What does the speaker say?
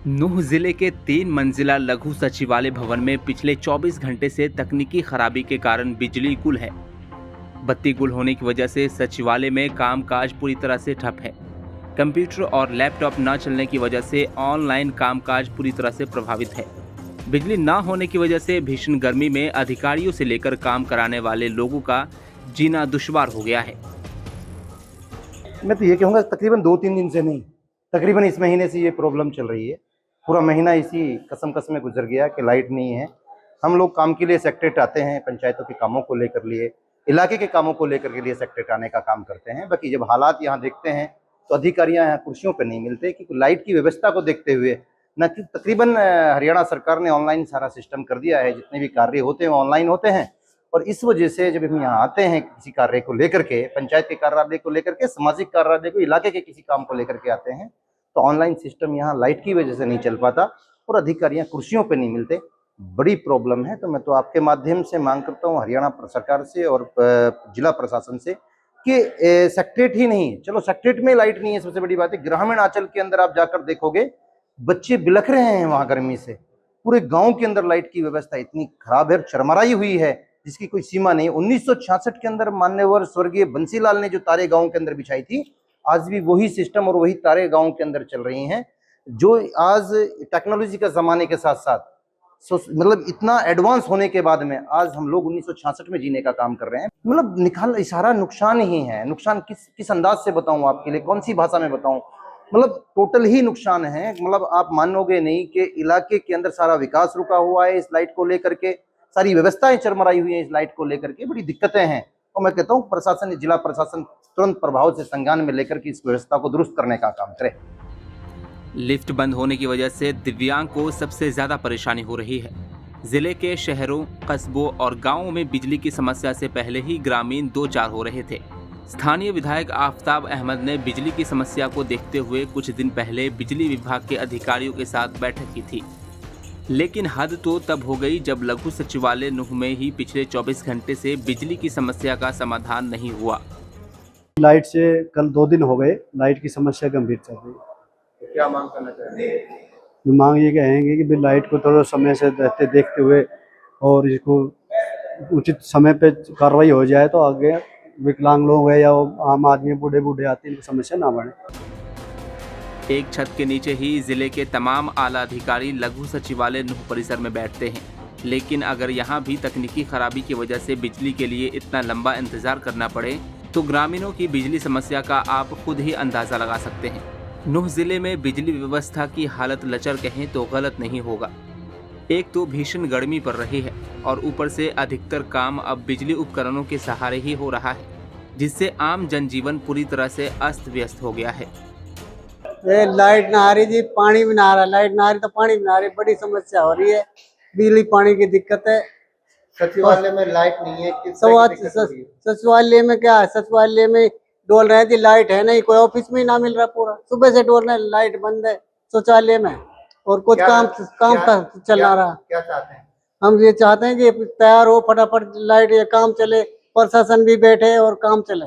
नूह जिले के 3 मंजिला लघु सचिवालय भवन में पिछले 24 घंटे से तकनीकी खराबी के कारण बिजली गुल है। बत्ती गुल होने की वजह से सचिवालय में कामकाज पूरी तरह से ठप है। कंप्यूटर और लैपटॉप न चलने की वजह से ऑनलाइन कामकाज पूरी तरह से प्रभावित है। बिजली न होने की वजह से भीषण गर्मी में अधिकारियों से लेकर काम कराने वाले लोगों का जीना दुश्वार हो गया है। मैं तो ये कहूँगा तकरीबन 2-3 दिन से नहीं, तकरीबन इस महीने से ये प्रॉब्लम चल रही है। पूरा महीना इसी कसम में गुजर गया कि लाइट नहीं है। हम लोग काम के लिए सेक्रेटरीट आते हैं, पंचायतों के कामों को लेकर लिए, इलाके के कामों को लेकर के लिए सेक्रेटरीट आने का काम करते हैं। बाकी जब हालात यहाँ देखते हैं तो अधिकारियाँ यहाँ कुर्सियों पर नहीं मिलते, क्योंकि लाइट की व्यवस्था को देखते हुए न कि तकरीबन हरियाणा सरकार ने ऑनलाइन सारा सिस्टम कर दिया है। जितने भी कार्य होते हैं ऑनलाइन होते हैं, और इस वजह से जब हम यहाँ आते हैं किसी कार्य को लेकर के, पंचायत के कार्यालय को लेकर के, सामाजिक कार्यालय को, इलाके के किसी काम को लेकर के आते हैं, तो ऑनलाइन सिस्टम यहाँ लाइट की वजह से नहीं चल पाता और अधिकारियाँ कुर्सियों पे नहीं मिलते। बड़ी प्रॉब्लम है। तो मैं तो आपके माध्यम से मांग करता हूँ हरियाणा सरकार से और जिला प्रशासन से कि सेक्रेटरीट ही नहीं, चलो सेक्रेटरीट में लाइट नहीं है, सबसे बड़ी बात है ग्रामीण अंचल के अंदर आप जाकर देखोगे बच्चे बिलख रहे हैं वहाँ गर्मी से। पूरे गाँव के अंदर लाइट की व्यवस्था इतनी खराब है, चरमराई हुई है जिसकी कोई सीमा नहीं। 1966 के अंदर मान्यवर स्वर्गीय बंसीलाल ने जो तारे गांव के अंदर बिछाई थी, आज भी वही सिस्टम और वही तारे गांव के अंदर चल रही हैं, जो आज टेक्नोलॉजी का जमाने के साथ साथ मतलब इतना एडवांस होने के बाद में आज हम लोग 1966 में जीने का काम कर रहे हैं। मतलब सारा नुकसान ही है। नुकसान किस अंदाज से बताऊं आपके लिए, कौन सी भाषा में बताऊं? मतलब टोटल ही नुकसान है। मतलब आप मानोगे नहीं कि इलाके के अंदर सारा विकास रुका हुआ है इस लाइट को लेकर के, सारी व्यवस्थाएं चरमराई हुई हैं इस लाइट को लेकर के, बड़ी दिक्कतें हैं। और मैं कहता हूं प्रशासन, जिला प्रशासन तुरंत प्रभाव से संज्ञान में लेकर के इस व्यवस्था को दुरुस्त करने का काम करे। लिफ्ट बंद होने की वजह से दिव्यांग को सबसे ज्यादा परेशानी हो रही है। जिले के शहरों, कस्बों और गांवों में बिजली की समस्या से पहले ही ग्रामीण दो चार हो रहे थे। स्थानीय विधायक आफताब अहमद ने बिजली की समस्या को देखते हुए कुछ दिन पहले बिजली विभाग के अधिकारियों के साथ बैठक की थी, लेकिन हद तो तब हो गई जब लघु सचिवालय नूह में ही पिछले 24 घंटे से बिजली की समस्या का समाधान नहीं हुआ। लाइट से कल 2 दिन हो गए, लाइट की समस्या गंभीर चल रही है। तो क्या मांग करना चाहिए? मांग ये कहेंगे कि भाई लाइट को थोड़ा समय से देखते हुए और इसको उचित समय पे कार्रवाई हो जाए तो आगे विकलांग लोग हैं या आम आदमी बूढ़े बूढ़े आते हैं, इनको समस्या ना बढ़े। एक छत के नीचे ही जिले के तमाम आला अधिकारी लघु सचिवालय नूह परिसर में बैठते हैं, लेकिन अगर यहाँ भी तकनीकी खराबी की वजह से बिजली के लिए इतना लंबा इंतजार करना पड़े तो ग्रामीणों की बिजली समस्या का आप खुद ही अंदाजा लगा सकते हैं। नूह जिले में बिजली व्यवस्था की हालत लचर कहें तो गलत नहीं होगा। एक तो भीषण गर्मी पड़ रही है और ऊपर से अधिकतर काम अब बिजली उपकरणों के सहारे ही हो रहा है, जिससे आम जनजीवन पूरी तरह से अस्त व्यस्त हो गया है। लाइट ना आ रही जी, पानी भी ना आ रहा। लाइट ना आ रही तो पानी भी ना आ रही, बड़ी समस्या हो रही है। बिजली पानी की दिक्कत है। सचिवालय में लाइट नहीं है, सचिवालय में क्या है, सचिवालय में डोल रहे थे, लाइट है नहीं, कोई ऑफिस में ही ना मिल रहा। पूरा सुबह से डोल रहे, लाइट बंद है शौचालय में, और कुछ काम चला रहा। क्या चाहते हैं? हम ये चाहते हैं कि तैयार हो फटाफट लाइट, ये काम चले, प्रशासन भी बैठे और काम चले।